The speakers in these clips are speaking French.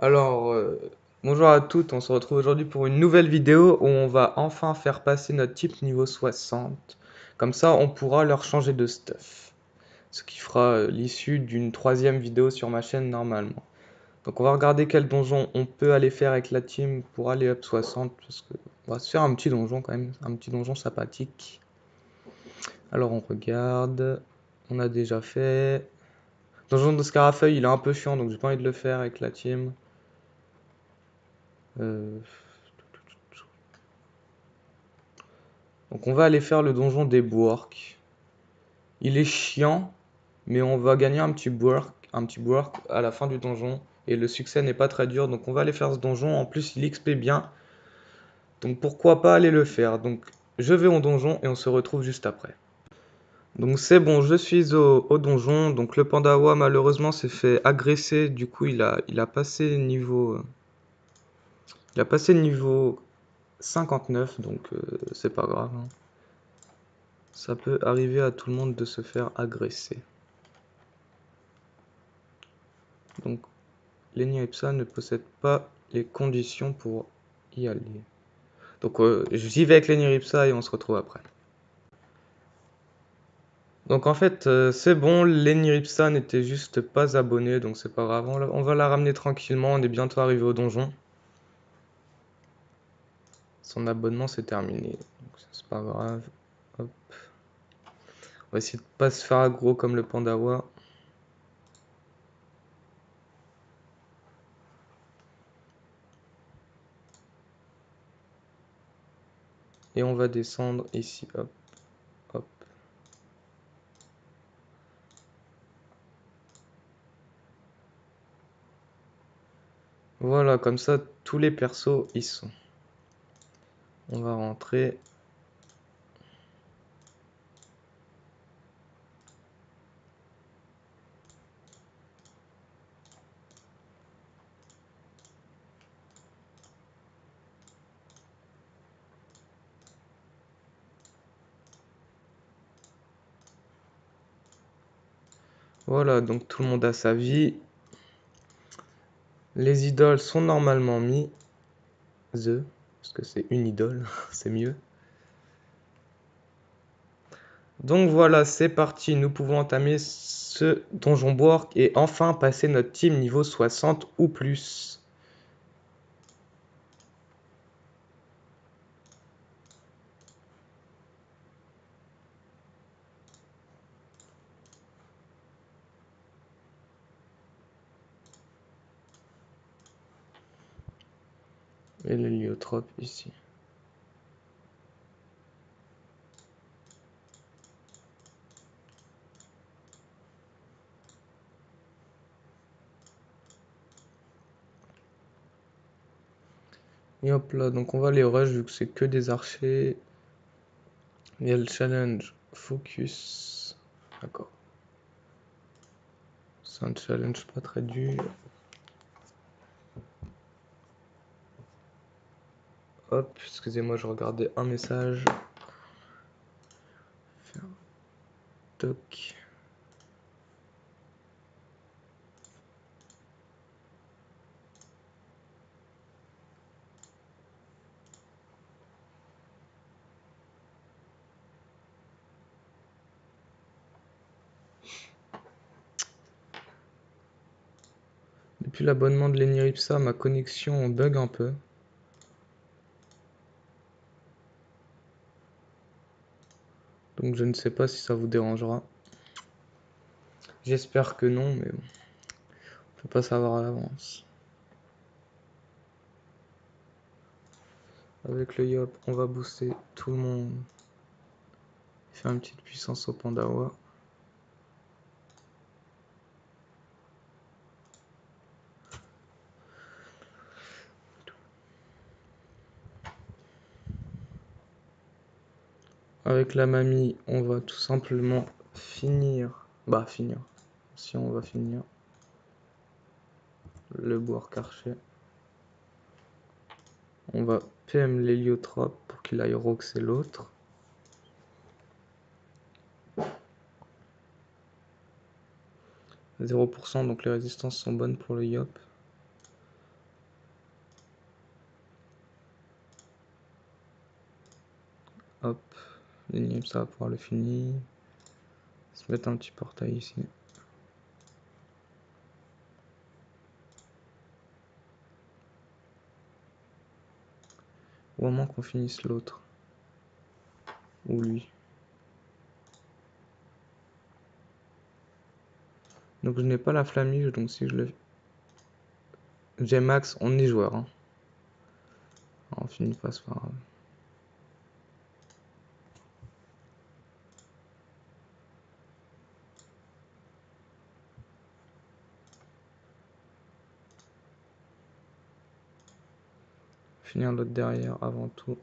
Alors, bonjour à toutes, on se retrouve aujourd'hui pour une nouvelle vidéo où on va enfin faire passer notre type niveau 60. Comme ça, on pourra leur changer de stuff. Ce qui fera l'issue d'une troisième vidéo sur ma chaîne normalement. Donc on va regarder quel donjon on peut aller faire avec la team pour aller up 60. Parce que on va se faire un petit donjon quand même, un petit donjon sympathique. Alors on regarde, on a déjà fait. Donjon de Scarafeuille, il est un peu chiant donc j'ai pas envie de le faire avec la team. Euh, Donc on va aller faire le donjon des Bourques. Il est chiant, mais on va gagner un petit Bourque à la fin du donjon. Et le succès n'est pas très dur, donc on va aller faire ce donjon. En plus, il XP bien, donc pourquoi pas aller le faire. Donc je vais au donjon et on se retrouve juste après. Donc c'est bon, je suis au donjon. Donc le Pandawa malheureusement s'est fait agresser. Du coup il a passé niveau, il a passé niveau 59, donc c'est pas grave, hein. Ça peut arriver à tout le monde de se faire agresser. Donc Lenny Ipsa ne possède pas les conditions pour y aller. Donc j'y vais avec Lenny Ipsa et on se retrouve après. Donc en fait c'est bon, Lenny Ipsa n'était juste pas abonné, donc c'est pas grave, on va la ramener tranquillement, on est bientôt arrivé au donjon. Son abonnement c'est terminé, donc c'est pas grave. Hop. On va essayer de pas se faire aggro comme le Pandawa. Et on va descendre ici, hop, hop. Voilà, comme ça tous les persos y sont. On va rentrer. Voilà, donc tout le monde a sa vie. Les idoles sont normalement mis. Parce que c'est une idole, c'est mieux. Donc voilà, c'est parti, nous pouvons entamer ce donjon Bork et enfin passer notre team niveau 60 ou plus. Et l'héliotrope ici. Et hop là, donc on va les rush vu que c'est que des archers. Il y a le challenge focus. D'accord. C'est un challenge pas très dur. Hop, excusez-moi, je regardais un message. Toc. Depuis l'abonnement de l'Eniripsa, ma connexion bug un peu. Donc je ne sais pas si ça vous dérangera. J'espère que non, mais bon, on peut pas savoir à l'avance. Avec le Yop, on va booster tout le monde. Faire une petite puissance au Pandawa. Avec la mamie, on va tout simplement finir. Bah, finir. Si on va finir. Le boire archer. On va PM l'héliotrope pour qu'il aille roxer l'autre. « 0%, donc les résistances sont bonnes pour le Yop. Hop, l'énigme, ça va pouvoir le finir. Se mettre un petit portail ici. Au moment qu'on finisse l'autre. Ou lui. Donc je n'ai pas la flamige, donc si je le... J'ai max, on est joueur. Hein. On finit pas, c'est pas grave. Finir l'autre derrière avant tout.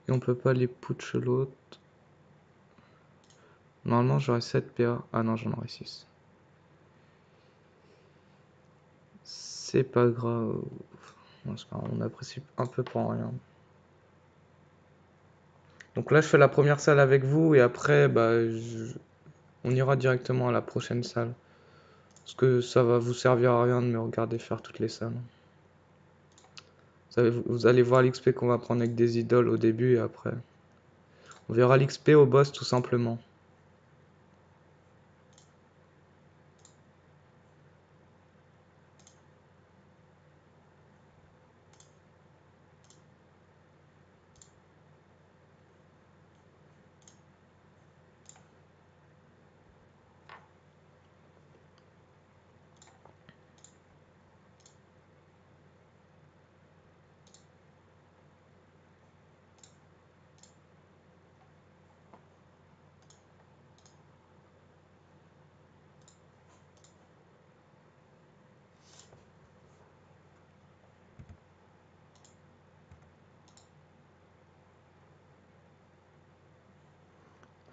Et on peut pas les putsch l'autre. Normalement j'aurais 7 PA. Ah non, j'en aurais 6. C'est pas grave. Non, c'est pas grave. On apprécie un peu pour rien. Donc là je fais la première salle avec vous et après bah, on ira directement à la prochaine salle. Parce que ça va vous servir à rien de me regarder faire toutes les salles. Vous allez voir l'XP qu'on va prendre avec des idoles au début et après. On verra l'XP au boss tout simplement.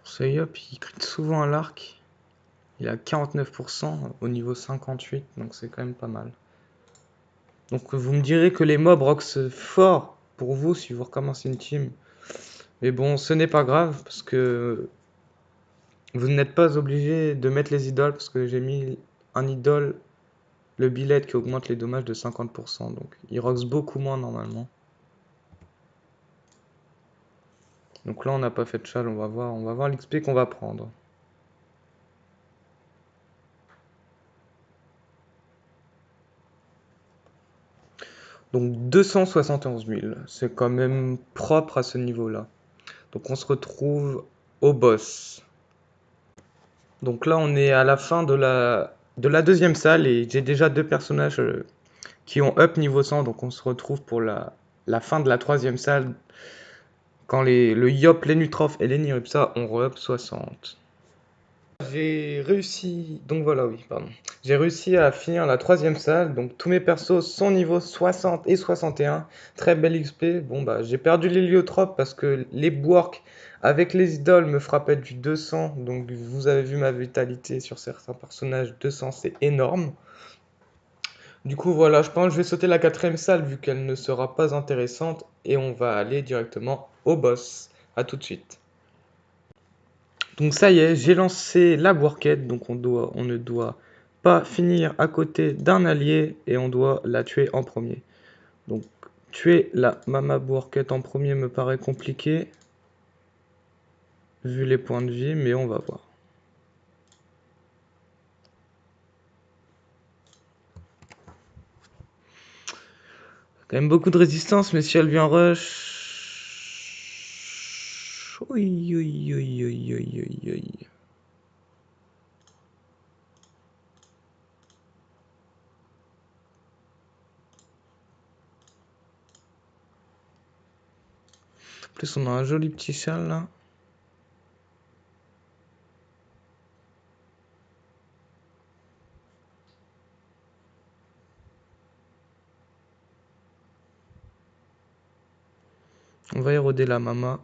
Ce Yop, il crit souvent à l'arc. Il est à 49% au niveau 58, donc c'est quand même pas mal. Donc vous me direz que les mobs roxent fort pour vous si vous recommencez une team. Mais bon, ce n'est pas grave parce que vous n'êtes pas obligé de mettre les idoles parce que j'ai mis un idole, le billet qui augmente les dommages de 50%. Donc il roxe beaucoup moins normalement. Donc là on n'a pas fait de chal, on va voir l'XP qu'on va prendre. Donc 271 000, c'est quand même propre à ce niveau-là. Donc on se retrouve au boss. Donc là on est à la fin de la deuxième salle et j'ai déjà deux personnages qui ont up niveau 100. Donc on se retrouve pour la fin de la troisième salle quand le Yop, l'Enutrof et l'Enirupsa ont re-up 60. J'ai réussi, donc voilà, oui, pardon. J'ai réussi à finir la troisième salle, donc tous mes persos sont niveau 60 et 61. Très belle XP. Bon, bah, j'ai perdu l'héliotrope parce que les Bwork avec les idoles me frappaient du 200. Donc, vous avez vu ma vitalité sur certains personnages, 200, c'est énorme. Du coup, voilà, je pense que je vais sauter la quatrième salle vu qu'elle ne sera pas intéressante et on va aller directement au boss. A tout de suite. Donc ça y est, j'ai lancé la bourquette, donc on ne doit pas finir à côté d'un allié et on doit la tuer en premier. Donc tuer la Mama bourquette en premier me paraît compliqué, vu les points de vie, mais on va voir. Quand même beaucoup de résistance, mais si elle vient rush... Oui, oui, oui, oui, oui, oui, oui. En plus, on a un joli petit châle là. On va éroder la Mama.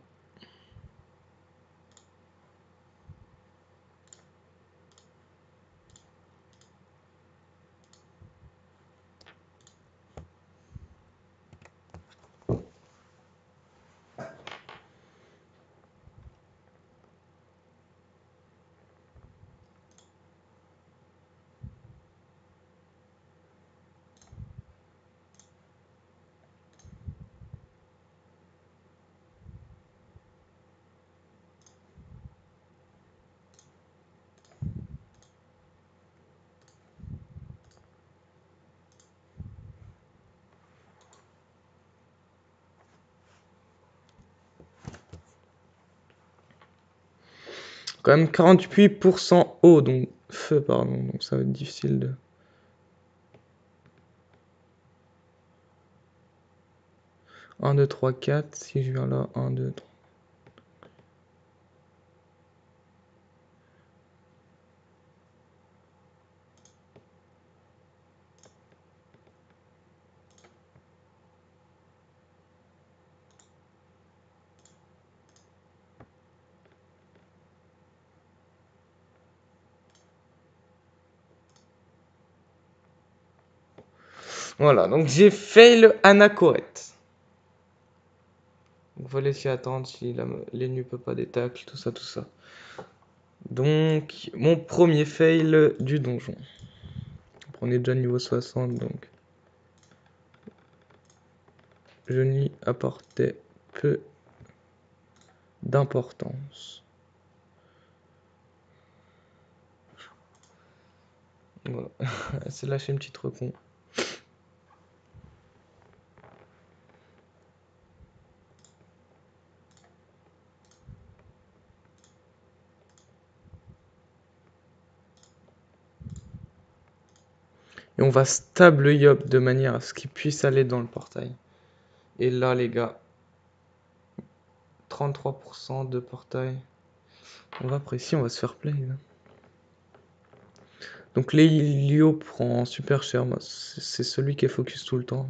Quand même 48% eau, donc feu, pardon, donc ça va être difficile de... 1, 2, 3, 4, si je viens là, 1, 2, 3. Voilà, donc j'ai fail Anachorète. Donc faut laisser attendre si l'ennemi peut pas des tacles, tout ça, tout ça. Donc, mon premier fail du donjon. On est déjà niveau 60, donc je n'y apportais peu d'importance. Voilà, c'est lâché une petite recon. Et on va stable Yop de manière à ce qu'il puisse aller dans le portail. Et là, les gars, 33% de portail. On va précis, on va se faire play. Là. Donc Lio prend super cher, c'est celui qui est focus tout le temps.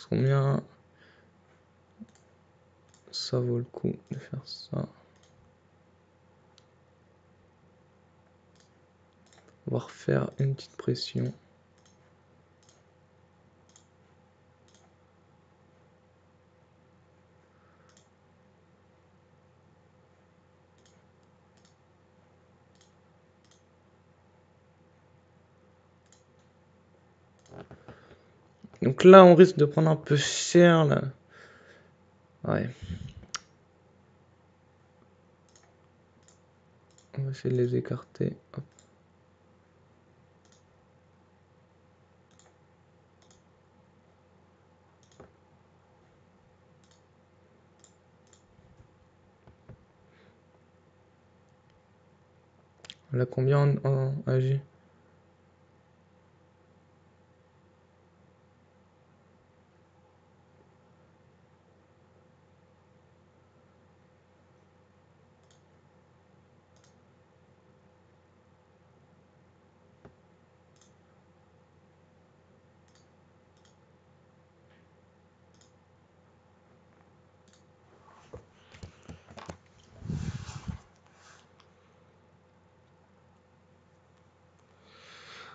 Combien ça vaut le coup de faire ça? On va refaire une petite pression. Donc là, on risque de prendre un peu cher, là. Ouais. On va essayer de les écarter. Hop. On a combien en AG?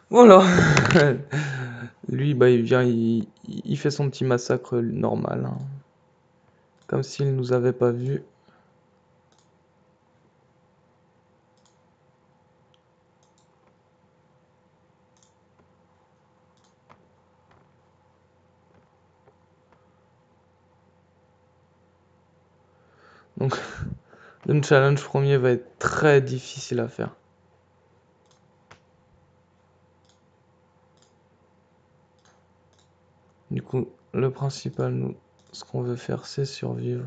Voilà. Lui, bah, il vient, il fait son petit massacre normal. Hein. Comme s'il nous avait pas vus. Donc, le challenge premier va être très difficile à faire. Du coup, le principal, nous, ce qu'on veut faire, c'est survivre.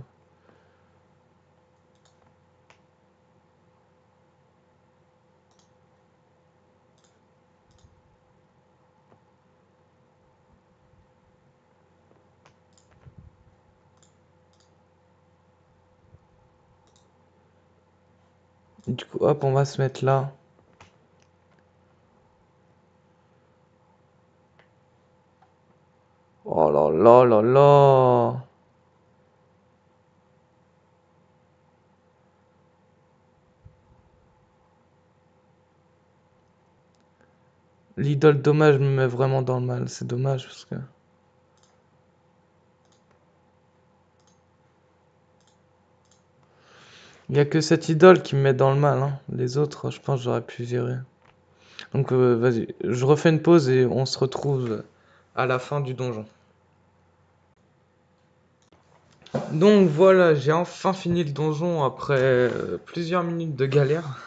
Du coup, hop, on va se mettre là. Oh là là là là. L'idole dommage me met vraiment dans le mal. C'est dommage parce que... Il n'y a que cette idole qui me met dans le mal. Hein. Les autres, je pense que j'aurais pu virer. Donc vas-y, je refais une pause et on se retrouve à la fin du donjon. Donc voilà, j'ai enfin fini le donjon après plusieurs minutes de galère.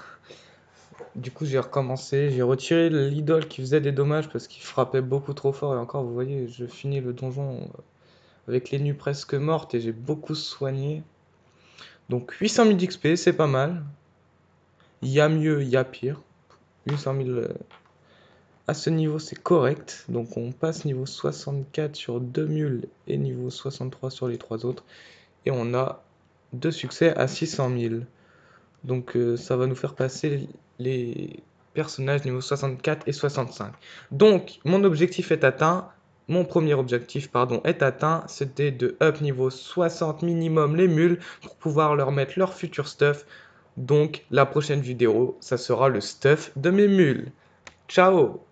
Du coup, j'ai recommencé, j'ai retiré l'idole qui faisait des dommages parce qu'il frappait beaucoup trop fort. Et encore, vous voyez, je finis le donjon avec les nues presque mortes et j'ai beaucoup soigné. Donc 800 000 d'XP, c'est pas mal. Il y a mieux, il y a pire. 800 000 à ce niveau, c'est correct. Donc on passe niveau 64 sur 2 mules et niveau 63 sur les 3 autres. Et on a 2 succès à 600 000. Donc ça va nous faire passer les personnages niveau 64 et 65. Donc mon objectif est atteint. Mon premier objectif, pardon, est atteint. C'était de up niveau 60 minimum les mules pour pouvoir leur mettre leur futur stuff. Donc la prochaine vidéo, ça sera le stuff de mes mules. Ciao!